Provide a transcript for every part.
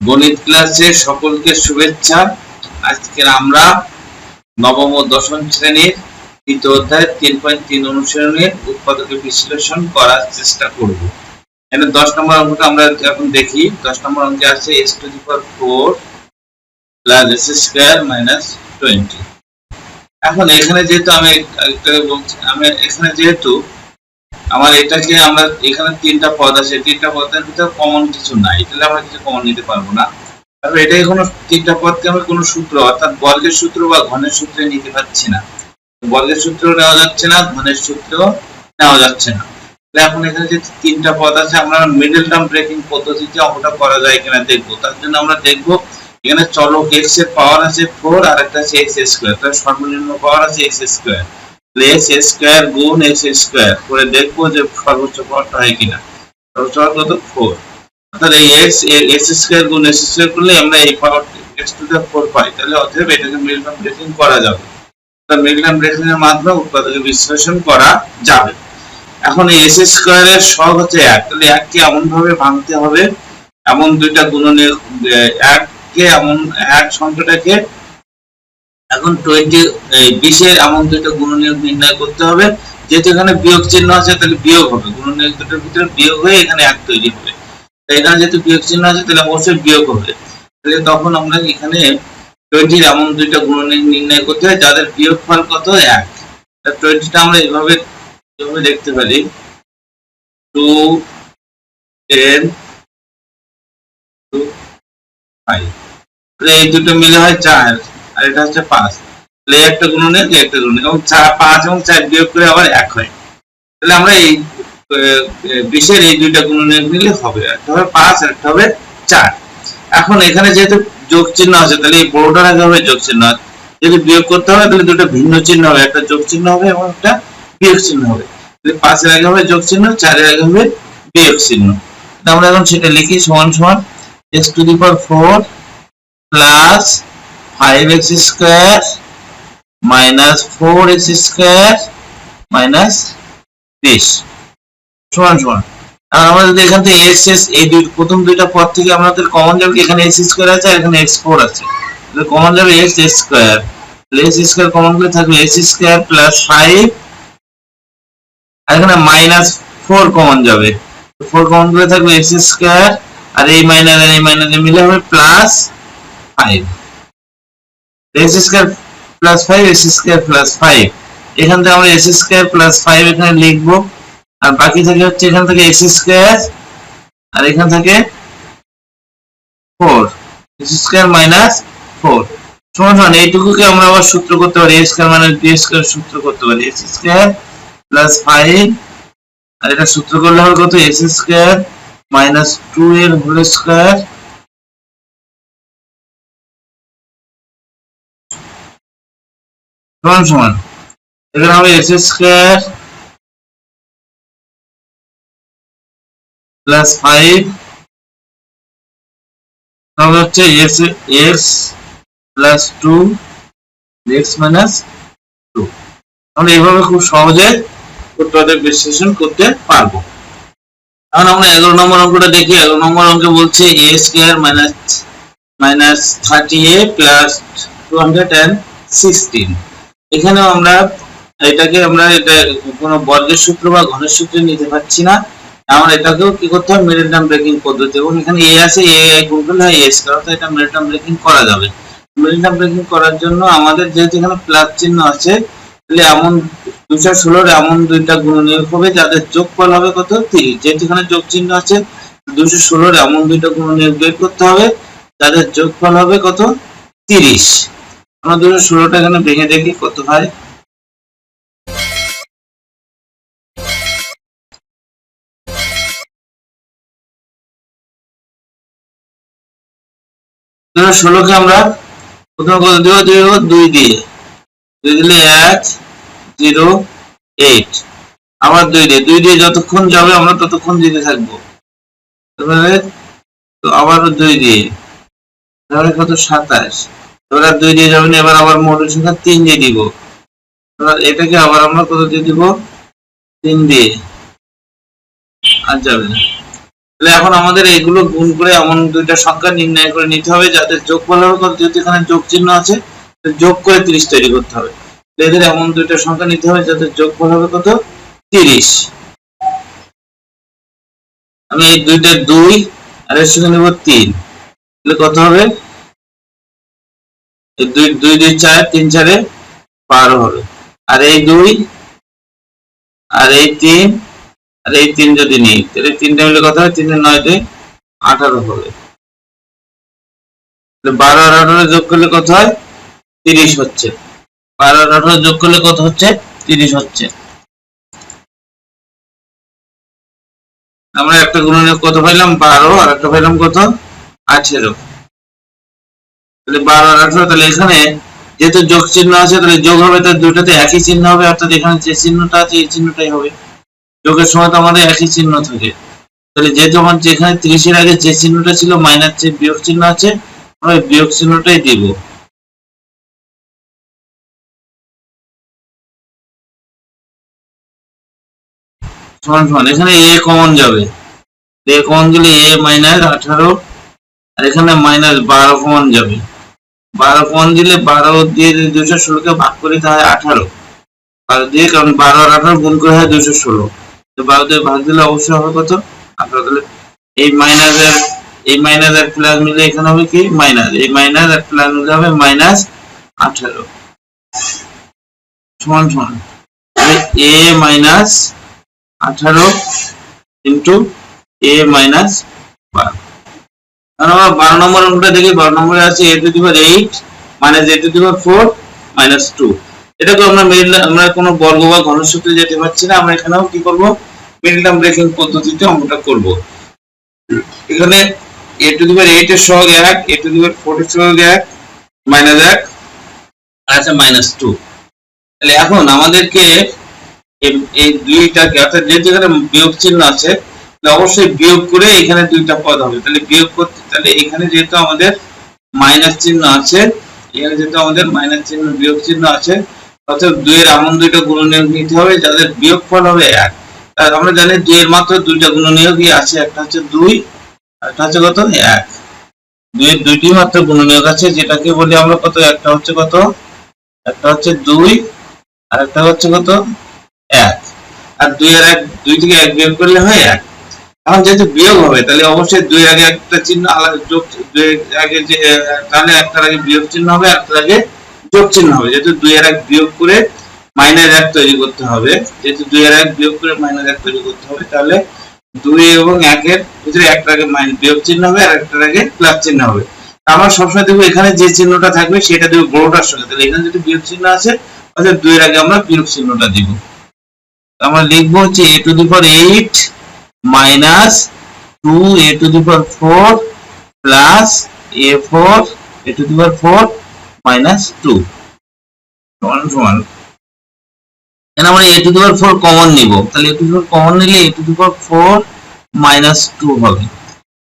গণিত ক্লাসে সকলকে শুভেচ্ছা। আজকে আমরা নবম ও দশম শ্রেণীর তৃতীয় অধ্যায় 3.3 অনুশীলনের উৎপাদকে বিশ্লেষণ করার চেষ্টা করব। এখানে 10 নম্বর অঙ্কটা আমরা এখন দেখি। 10 নম্বর অঙ্কে আছে s⁴ plus s square minus 20। এখন এখানে যেহেতু আমার এটাকে আমরা এখানে তিনটা পদ আছে, তিনটা পদের ভিতরে কমন কিছু নাই, তাহলে আমরা কিছু কমন নিতে পারবো না। তবে এটাকে কোনো তিনটা পদকে আমরা কোনো সূত্র অর্থাৎ বর্গের সূত্র বা ঘনের সূত্রে নিতে পারছি না। বর্গের সূত্র নেওয়া যাচ্ছে না, ঘনের সূত্র নেওয়া যাচ্ছে না। তাহলে এখন এখানে যে তিনটা পদ আছে, আমরা মিডল টার্ম ব্রেকিং পদ্ধতিতে অঙ্কটা করা যায় কিনা দেখবো। তার জন্য আমরা দেখবো এখানে চলক x এর পাওয়ার আছে 4 আর একটা আছে x স্কয়ার, তাহলে সর্বনিম্ন পাওয়ার আছে x স্কয়ার। x স্কয়ার গুণ x স্কয়ার করে দেখবো যে সর্বোচ্চ পাওয়ারটা হয় কিনা। সর্বোচ্চ পাওয়ার কত? 4। অর্থাৎ এই x স্কয়ার গুণ x স্কয়ার করলে আমরা এই পাওয়ার x টু দা 4 পাই। তাহলে অতএব এটাকে মিডল টার্ম ব্রেকিং করা যাবে। তাহলে মিডল টার্ম ব্রেকিং এর মাধ্যমে উৎপাদকে বিশ্লেষণ করা যাবে। এখন এই s স্কয়ার এর সহগ হচ্ছে 1, তাহলে 1 কে এমন ভাবে ভাঙতে হবে, এমন দুইটা গুণনের 1 কে এমন 1 সংখ্যাটাকে এখন 20 এর এমন দুইটা গুণনীয়ক নির্ণয় করতে হবে। যেহেতু এখানে বিয়োগ চিহ্ন আছে তাহলে বিয়োগ হবে, গুণনীয়ক দুটোর ভিতরে বিয়োগ হয়ে এখানে 1 তৈরি হবে। তাই এখানে যেহেতু বিয়োগ চিহ্ন আছে তাহলে অবশ্যই বিয়োগ হবে। তাহলে তখন আমরা এখানে 20 এর এমন দুইটা গুণনীয়ক নির্ণয় করতে হয় যাদের বিয়োগফল কত? 1। তাহলে 20 টা আমরা এইভাবে দেখতে পারি 2 10 2 5। তাহলে এই দুটো মিলে হয় 4 আর এটা হচ্ছে 5। তাহলে একটা গুণনীয়ক একটা গুণনীয়ক এবং 5 এবং 4 বিয়োগ করে আবার 1 হয়। তাহলে আমরা এই 20 এর এই দুইটা গুণনীয়ক নিলে হবে, একটা হবে 5 আর একটা হবে 4। এখন এখানে যেহেতু যোগ চিহ্ন আছে তাহলে এই বড়টার আগে হবে যোগ চিহ্ন, যদি বিয়োগ করতে হয় তাহলে দুটো ভিন্ন চিহ্ন হবে, একটা যোগ চিহ্ন হবে এবং একটা বিয়োগ চিহ্ন হবে। তাহলে 5 এর আগে হবে যোগ চিহ্ন, 4 এর আগে হবে বিয়োগ চিহ্ন। আমরা এখন সেটা লিখি সমান সমান s⁴ plus 5x square minus 4x square minus 20 সমান সমান। আর আমরা যদি এখান থেকে x এই প্রথম দুইটা পদ থেকে আমাদের কমন যাবে, এখানে x স্কয়ার আছে আর এখানে x4 আছে, তাহলে কমন যাবে x স্কয়ার। তাহলে x স্কয়ার কমন করে থাকবে x স্কয়ার প্লাস 5 আর এখানে মাইনাস 4 কমন যাবে, 4 কমন করে থাকবে x স্কয়ার আর এই মাইনাস আর এই মাইনাস মিলে হবে plus 5। x square plus 5 x square plus 5, এখান থেকে আমরা x স্কয়ার প্লাস 5 এখানে লিখব আর বাকি থাকে হচ্ছে এখান থেকে x স্কয়ার আর এখান থেকে 4 x স্কয়ার মাইনাস 4 সমান সমান এইটুকুকে আমরা আবার সূত্র করতে পারি, a square minus b square সূত্র করতে পারি। x স্কয়ার প্লাস 5 আর এটা সূত্র করলে হবে কত? x স্কয়ার মাইনাস 2 এর হোল স্কয়ার সমান সমান এখানে হবে x স্কয়ার প্লাস 5 তাহলে হচ্ছে x প্লাস 2 x মাইনাস 2। আমরা এইভাবে খুব সহজে উৎপাদক বিশ্লেষণ করতে পারবো। এখন আমরা 11 নম্বর অঙ্কটা দেখি। 11 নম্বর অঙ্কে বলছে a square minus 30a plus 216। এখানে আমরা এটা কোনো বর্গের সূত্র বা ঘনের সূত্রে নিতে পারছি না, আমরা এটাকেও কি করতে হবে? মিডল টার্ম ব্রেকিং পদ্ধতি। এবং এখানে a আছে, a গুণ করলে হয় a স্কয়ার, অর্থাৎ এটা মিডল টার্ম ব্রেকিং করা যাবে। মিডল টার্ম ব্রেকিং করার জন্য আমাদের যেহেতু এখানে প্লাস চিহ্ন আছে, তাহলে এমন 216 এর এমন দুইটা গুণনীয়ক হবে যাদের যোগফল হবে কত? 30। যেহেতু এখানে যোগ চিহ্ন আছে 216 এর এমন দুইটা গুণনীয়ক বের করতে হবে যাদের যোগফল হবে কত? 30। আমরা 216টা এখানে ভেঙে দেখি কত হয়। 216 কে আমরা প্রথমে কত দেব? 2 দিয়ে, 2 দিলে 1 0 8, আবার 2 দিয়ে যতক্ষণ যাবে আমরা ততক্ষণ দিতে থাকবো। তাহলে তো আবার 2 দিয়ে, তাহলে কত? 27। এবার 2 দিয়ে যাবে না, এবার আবার মোট সংখ্যা 3 দিয়ে দিব। এবার এটাকে আবার আমরা কত দিয়ে দিব? 3 দিয়ে, আর যাবে না। এখন আমাদের এগুলো গুণ করে এমন দুইটা সংখ্যা নির্ণয় করে নিতে হবে যাদের যোগফল হবে কত, যেহেতু এখানে যোগ চিহ্ন আছে যোগ করে 30 তৈরি করতে হবে। এদের এমন দুইটা সংখ্যা নিতে হবে যাদের যোগফল হবে কত, 30। আমি এই দুইটা 2 আর এর সঙ্গে নেব 3, তাহলে কত হবে, এই 2 2 2 4 3 4 12 হবে। আর এই 2 আর এই 3 আর এই 3 যদি নিই তাহলে 3টা মিলে কত হয়, 3 এর 9 তে 18 হবে। 12 আর 18 যোগ করলে কত হয়, 30 হচ্ছে। 12 আর 18 যোগ করলে কত হচ্ছে, 30 হচ্ছে। আমরা একটা গুণনীয়ক কত পাইলাম, 12, আর একটা পাইলাম কত, 18। তাহলে 12 আর 18, তাহলে এখানে যেহেতু যোগ চিহ্ন আছে তাহলে যোগ হবে, তার দুটোতে একই চিহ্ন হবে, অর্থাৎ এখানে যে চিহ্নটা আছে এই চিহ্নটাই হবে। যোগের সময় তো আমাদের একই চিহ্ন থাকে, তাহলে যেহেতু আমার যেখানে 30 এর আগে যে চিহ্নটা ছিল মাইনাস যে বিয়োগ চিহ্ন আছে, আমরা বিয়োগ চিহ্নটাই দিব। সমান সমান, এখানে a কমন যাবে, a কমন গেলে a মাইনাস 18, আর এখানে মাইনাস 12 কমন যাবে। 12 কমন দিলে 12 দিয়ে 216 কে ভাগ করে দিতে হয় 18, 12 দিয়ে, কারণ 12 আর 18 গুণ করে হয় 216, তো 12 দিয়ে ভাগ দিলে অবশ্যই হবে কত, 18। তাহলে এই মাইনাস আর প্লাস মিলে এখানে হবে কি, মাইনাস, এই মাইনাস আর প্লাস মিলে হবে মাইনাস 18 সমান সমান a minus 18 into a minus 12। আমরা 12 নম্বর অঙ্কটা দেখি। 12 নম্বরে আছে a to the power 8 minus a to the power 4 minus 2। এটাকে আমরা কোনো বর্গ বা ঘনসূত্রে যেতে পারছি না, আমরা এখানেও কি করব, মিডল টার্ম ব্রেকিং পদ্ধতিতে অঙ্কটা করব। এখানে a টু দি পাওয়ার 8 এর সহগ 1, a টু দি পাওয়ার 4 এর সহগ 1, মাইনাস 1 আছে মাইনাস 2। তাহলে এখন আমাদেরকে এই দুইটাকে, অর্থাৎ যেহেতু এখানে বিয়োগ চিহ্ন আছে অবশ্যই বিয়োগ করে এখানে দুইটা পদ হবে, তাহলে বিয়োগ করতে, তাহলে এখানে যেহেতু আমাদের মাইনাস চিহ্ন আছে, এখানে যেহেতু আমাদের মাইনাস চিহ্ন বিয়োগ চিহ্ন আছে, অর্থাৎ 2 এর এমন দুইটা গুণনীয়ক নিতে হবে যাদের বিয়োগফল হবে 1। আর আমরা জানি 2 এর মাত্র দুইটা গুণনীয়কই আছে, একটা হচ্ছে 2 আর একটা হচ্ছে কত, 1। 2 এর দুইটি মাত্র গুণনীয়ক আছে, যেটাকে বলি আমরা কত, একটা হচ্ছে কত, একটা হচ্ছে 2 আর একটা হচ্ছে কত, 1। আর 2 আর 1, 2 থেকে 1 বিয়োগ করলে হয় 1। এখন যেহেতু বিয়োগ হবে তাহলে অবশ্যই 2 এর আগে একটা চিহ্ন আলাদা, যোগ 2 এর আগে যে, তাহলে একটার আগে বিয়োগ চিহ্ন হবে, একটার আগে যোগ চিহ্ন হবে। যেহেতু 2 এর 1 বিয়োগ করে মাইনাস 1 তৈরি করতে হবে, যেহেতু 2 এর 1 বিয়োগ করে মাইনাস 1 তৈরি করতে হবে, তাহলে 2 এবং 1 এর ভিতরে একটার আগে বিয়োগ চিহ্ন হবে আর একটার আগে প্লাস চিহ্ন হবে। আমরা সবসময় দেখব এখানে যে চিহ্নটা থাকবে সেটা দেব বড়টার সঙ্গে, তাহলে এখানে যদি বিয়োগ চিহ্ন আছে অর্থাৎ 2 এর আগে আমরা বিয়োগ চিহ্নটা দিব। আমরা লিখবো হচ্ছে a to the power 8 minus 2a to the power 4 plus a4 a to the power 4 minus 2 সমান সমান। এখানে আমরা a to the power 4 common নিব, তাহলে a to the power common নিলে a to the power 4 minus 2 হবে,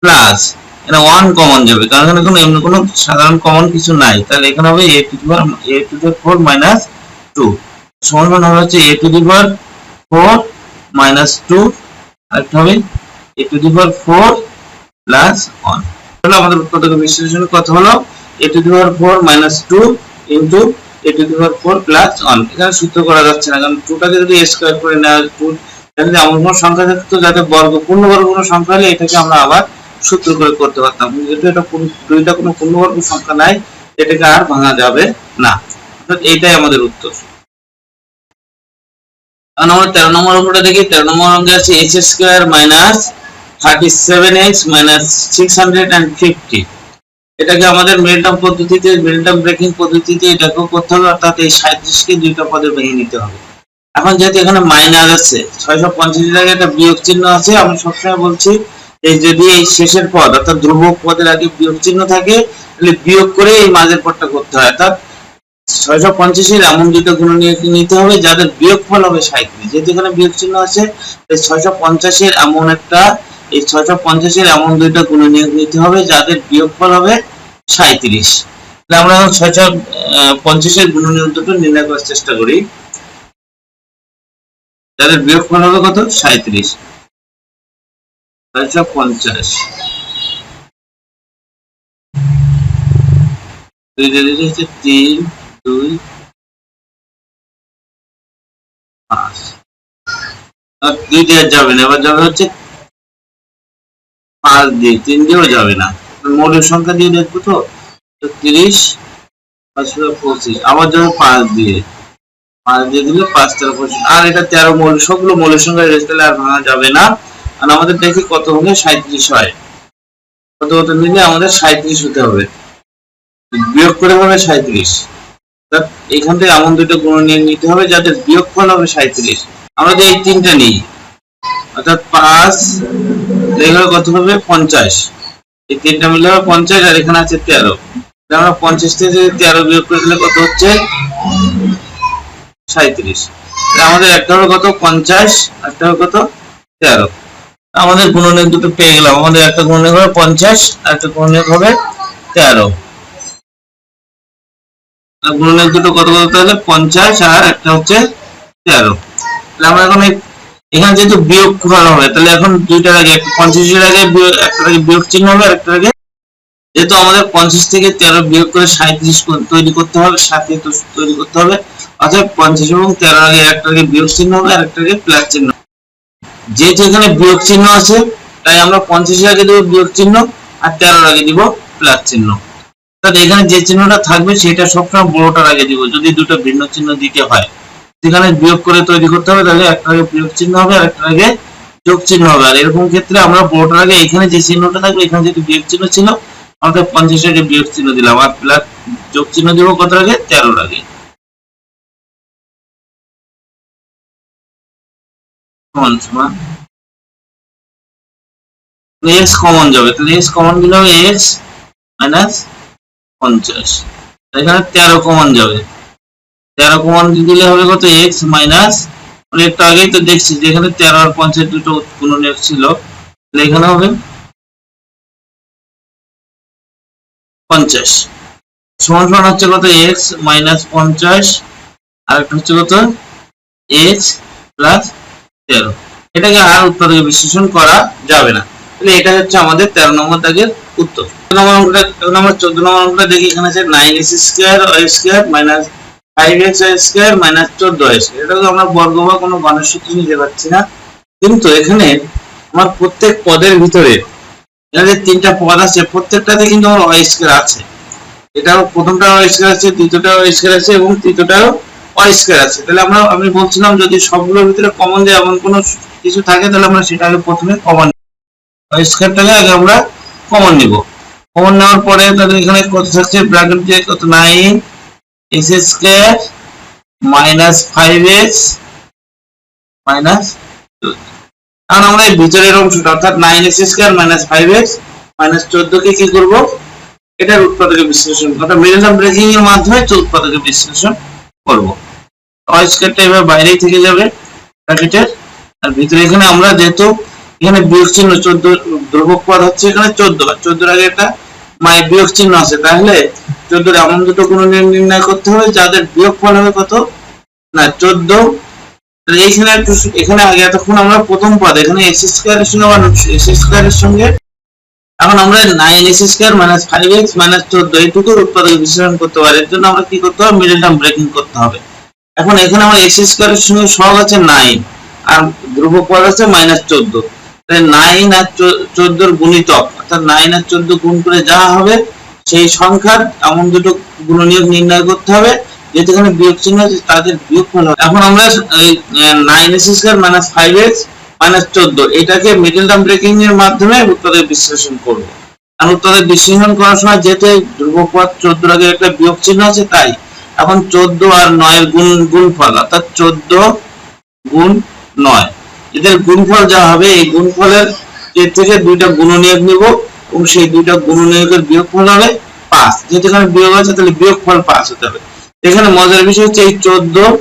plus এটা 1 common যাবে, কারণ এখানে কোনো এমনি কোনো সাধারণ কমন কিছু নাই, তাহলে এখানে হবে a to the power 4 minus 2 সমান সমান হবে হচ্ছে a to the power 4 minus 2, আর একটা হবে a to the power 4 plus 1। তাহলে আমাদের উত্তরটাকে বিশ্লেষণ কত হলো, a to the power 4 minus 2 into a to the power 4 plus 1। এখানে সূত্র করা যাচ্ছে না, কারণ 2 টাকে যদি স্কয়ার করে নেওয়া, 2 যদি এমন কোনো সংখ্যা থাকতো যাতে পূর্ণবর্গ কোনো সংখ্যা হলে এটাকে আমরা আবার সূত্র করে করতে পারতাম, যেহেতু এটা দুইটা কোনো পূর্ণবর্গ সংখ্যা নাই, এটাকে আর ভাঙা যাবে না। অর্থাৎ এইটাই আমাদের উত্তর। এখন আমরা 13 নম্বর অঙ্কটা দেখি। 13 নম্বর অঙ্কে আছে x square minus 37x minus 650। এটাকে আমাদের মিডল টার্ম পদ্ধতিতে, মিডল টার্ম ব্রেকিং পদ্ধতিতে এটাকে করতে হবে, অর্থাৎ এই 37 কে দুইটা পদে ভেঙে নিতে হবে। এখন যেহেতু এখানে মাইনাস আছে, 650 এর আগে একটা বিয়োগ চিহ্ন আছে, আমি সবসময় বলছি এই যদি এই শেষের পদ অর্থাৎ ধ্রুবক পদের আগে বিয়োগ চিহ্ন থাকে তাহলে বিয়োগ করে এই মাঝের পদটা করতে হয়, অর্থাৎ 650 এর এমন দুটো গুণনীয়ক নিতে হবে যাদের বিয়োগফল হবে 37। যেহেতু এখানে বিয়োগ চিহ্ন আছে, এই 650 এর এমন একটা, এই 650 এর এমন দুইটা গুণনীয়ক নিতে হবে যাদের বিয়োগফল হবে 37। তাহলে আমরা 650 এর গুণনীয়ক দুটো নির্ণয় করার চেষ্টা করি, যাদের বিয়োগফল হবে কত, 37। আচ্ছা 50 2 দিয়ে দিলে হচ্ছে 3 2 5 আর 2 দিয়ে যাবে না, এবার যাবে হচ্ছে 5 দিয়ে, 3 দিয়েও যাবে না, মৌলিক সংখ্যা দিয়ে দেখবো তো 30 5 25 আবার যাবে 5 দিয়ে, 5 দিয়ে দিলে 5 13 25 আর এটা 13 মৌলিক সবগুলো মৌলিক সংখ্যা রেখে দিলে আর ভাঙা যাবে না। আর আমাদের দেখি কত হলে 37 হয়, কত কত নিলে আমাদের 37 হতে হবে, বিয়োগ করে হবে 37। এখান থেকে এমন দুটো গুণনীয়ক নিতে হবে যাদের বিয়োগফল হবে 37। আমরা যদি এই তিনটা নিই অর্থাৎ 5 এখানে কত হবে 50, এই তিনটা মিলে হবে 50 আর এখানে আছে 13, আমরা 50 থেকে 13 বিয়োগ করে দিলে কত হচ্ছে 37। আমাদের একটা হলো কত 50, একটা হলো কত 13। আমাদের গুণনীয়ক দুটো পেয়ে গেলাম, আমাদের একটা গুণনীয়ক হবে 50 আর একটা গুণনীয়ক হবে 13। গুণনীয়ক দুটো কত কত তাহলে 50 আর একটা হচ্ছে 13। তাহলে আমরা এখন এখানে যেহেতু বিয়োগ করা হবে তাহলে এখন দুইটার আগে 50 এর আগে একটার আগে বিয়োগ চিহ্ন হবে আর একটার আগে, যেহেতু আমাদের 50 থেকে 13 বিয়োগ করে 37 তৈরি করতে হবে, 7 তৈরি করতে হবে, অর্থাৎ 50 এবং 13 আগে একটার আগে বিয়োগ চিহ্ন হবে আর একটার আগে প্লাস চিহ্ন। যেহেতু এখানে বিয়োগ চিহ্ন আছে তাই আমরা 50 এর আগে দেব বিয়োগ চিহ্ন আর 13 এর আগে দিব প্লাস চিহ্ন। অর্থাৎ এখানে যে চিহ্নটা থাকবে সেটা সবসময় বড়টার আগে দিব, যদি দুটো ভিন্ন চিহ্ন দিতে হয় সেখানে বিয়োগ করে তৈরি করতে হবে, তাহলে একটা আগে বিয়োগ চিহ্ন হবে আর একটা আগে যোগ চিহ্ন হবে। আর এরকম ক্ষেত্রে আমরা বড়টার আগে এখানে যে চিহ্নটা থাকবে, এখানে যেহেতু বিয়োগ চিহ্ন ছিল আমরা 50 এর আগে বিয়োগ চিহ্ন দিলাম আর প্লাস যোগ চিহ্ন দিব কত আগে 13 আগে। সমান সমান x কমন যাবে, তাহলে x কমন দিলে হবে x মাইনাস 50, এখানে 13 কমন যাবে, 13 কমন দিলে হবে কত x মাইনাস, একটু আগেই তো দেখছি যে এখানে 13 আর 50 দুটো গুণনীয়ক ছিল, তাহলে এখানে হবে 50 সমান সমান হচ্ছে কত x মাইনাস 50 আর একটা হচ্ছে কত x প্লাস 13। এটাকে আর উৎপাদকে বিশ্লেষণ করা যাবে না, তাহলে এটা হচ্ছে আমাদের 13 নম্বর দাগের উত্তর। 14 নম্বর অঙ্কটা দেখি, এখানে আছে 9x square y square minus 5x y square minus 14y square. এটাকে আমরা বর্গ বা কোনো গণের সূত্র নিতে পারছি না, কিন্তু এখানে আমার প্রত্যেক পদের ভিতরে এখানে তিনটা পদ আছে, প্রত্যেকটাতে কিন্তু আমার y স্কয়ার আছে। এটা প্রথমটা y স্কয়ার আছে, দ্বিতীয়টা y স্কয়ার আছে এবং তৃতীয়টাও y স্কয়ার আছে। তাহলে আমি বলছিলাম যদি সবগুলোর ভিতরে কমন যায় এমন কোনো কিছু থাকে তাহলে আমরা সেটা আগে প্রথমে কমন y স্কয়ারটাকে আগে আমরা কমন নিব। কমন নেওয়ার পরে তাহলে এখানে কত থাকছে ব্র্যাকেট দিয়ে কত 9x square minus 5x minus 14। কারণ আমরা এই ভিতরের অংশটা অর্থাৎ 9x square minus 5x minus 14 কে কি করব, এটার উৎপাদকে বিশ্লেষণ অর্থাৎ মিডল টার্ম ব্রেকিং এর মাধ্যমে উৎপাদকে বিশ্লেষণ করব। y স্কয়ারটা এবার বাইরেই থেকে যাবে ব্র্যাকেটের, আর ভিতরে এখানে আমরা যেহেতু এখানে বিয়োগ চিহ্ন 14 ধ্রুবক পদ হচ্ছে এখানে 14 আর 14 এর আগে একটা বিয়োগ চিহ্ন আছে, তাহলে 14 এমন দুটো গুণনীয়ক নির্ণয় করতে হবে যাদের বিয়োগফল হবে কত না 14। তাহলে এখানে আগে এতক্ষণ আমরা প্রথম পদ এখানে x স্কয়ারের সঙ্গে আবার x স্কয়ারের সঙ্গে এখন আমরা 9x square minus 5x minus 14 এইটুকু উৎপাদক বিশ্লেষণ করতে পারি। এর জন্য আমরা কি করতে হবে, মিডল টার্ম ব্রেকিং করতে হবে। এখন এখানে আমার x স্কয়ারের সঙ্গে সহগ আছে 9 আর ধ্রুবক পদ আছে মাইনাস 14, তাহলে 9 আর 14 এর গুণিতক অর্থাৎ 9 আর 14 গুণ করে যা হবে সেই সংখ্যার এমন দুটো গুণনীয়ক নির্ণয় করতে হবে যেহেতু এখানে বিয়োগ চিহ্ন আছে তাদের বিয়োগফল হবে। এখন আমরা 9x square minus 5x minus 14 এটাকে মিডল টার্ম ব্রেকিং এর মাধ্যমে উৎপাদক বিশ্লেষণ করব। আর উৎপাদক বিশ্লেষণ করার সময় যেহেতু ধ্রুবক পদ 14 এর আগে একটা বিয়োগ চিহ্ন আছে তাই এখন 14 আর 9 এর গুণফল অর্থাৎ 14 গুণ 9 এদের গুণফল যা হবে এই গুণফলের এর থেকে দুইটা গুণনীয়ক নিব এবং সেই দুইটা গুণনীয়কের বিয়োগফল হবে 5। যেহেতু এখানে বিয়োগ আছে তাহলে বিয়োগফল 5 হতে হবে। এখানে মজার বিষয় হচ্ছে এই 14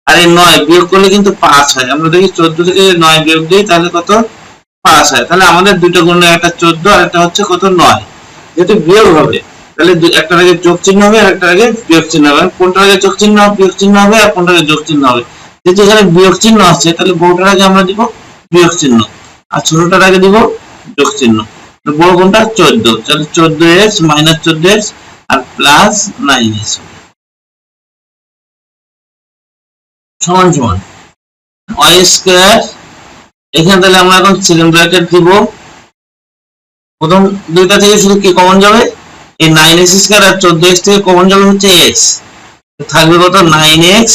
আর এই 9 বিয়োগ করলে কিন্তু 5 হয়। আমরা দেখি 14 থেকে 9 বিয়োগ দিই তাহলে কত 5 হয়। তাহলে আমাদের দুটো গুণনীয়ক একটা 14 আর একটা হচ্ছে কত 9, যেহেতু বিয়োগ হবে তাহলে একটার আগে যোগ চিহ্ন হবে আর একটার আগে বিয়োগ চিহ্ন হবে। কোনটার আগে যোগ চিহ্ন বিয়োগ চিহ্ন হবে আর কোনটার আগে যোগ চিহ্ন হবে, যেহেতু এখানে বিয়োগ চিহ্ন আছে তাহলে বড়টার আগে আমরা দিব বিয়োগ চিহ্ন। আর ছোটটার আগে দিব যোগ চিহ্ন। বড় কোনটা 14, তাহলে 14x মাইনাস 14x আর প্লাস 9x সমান সমান y স্কয়ার। এখানে তাহলে আমরা এখন সিলিন্ডার ব্র্যাকেট দিব। প্রথম দুইটা থেকে শুধু কি কমন যাবে, এই 9x স্কয়ার আর 14x থেকে কমন যাবে হচ্ছে x, থাকবে কত 9x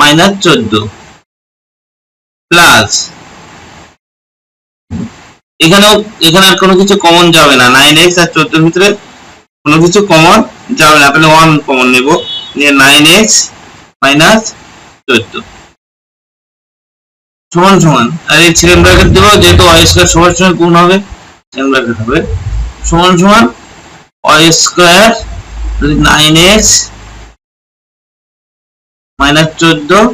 মাইনাস 14 প্লাস এখানে আর কোনো কিছু কমন যাবে না, 9x আর 14 এর ভিতরে কোনো কিছু কমন যাবে না, তাহলে 1 কমন নেব, নিয়ে 9x মাইনাস 14 সমান সমান, আর এই ছেলের ব্র্যাকেট দেব যেহেতু y স্কয়ার সবার সঙ্গে গুণ হবে, ছেলের ব্র্যাকেট হবে সমান সমান y স্কয়ার 9x মাইনাস 14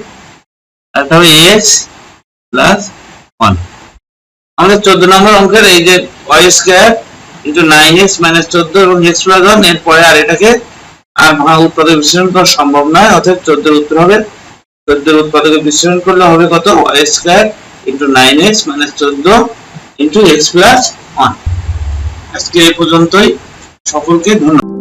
আর হবে x প্লাস 1। আমাদের 14 নম্বর অঙ্কের এই যে y square into 9x minus 14 এবং x প্লাস 1 এর পরে আর এটাকে আর ভাঙা উৎপাদক বিশ্লেষণ করা সম্ভব নয়, অতএব 14 এর উত্তর হবে 14 এর উৎপাদকে বিশ্লেষণ করলে হবে কত y square into 9x minus 14 into x plus 1। আজকে এই পর্যন্তই, সকলকে ধন্যবাদ।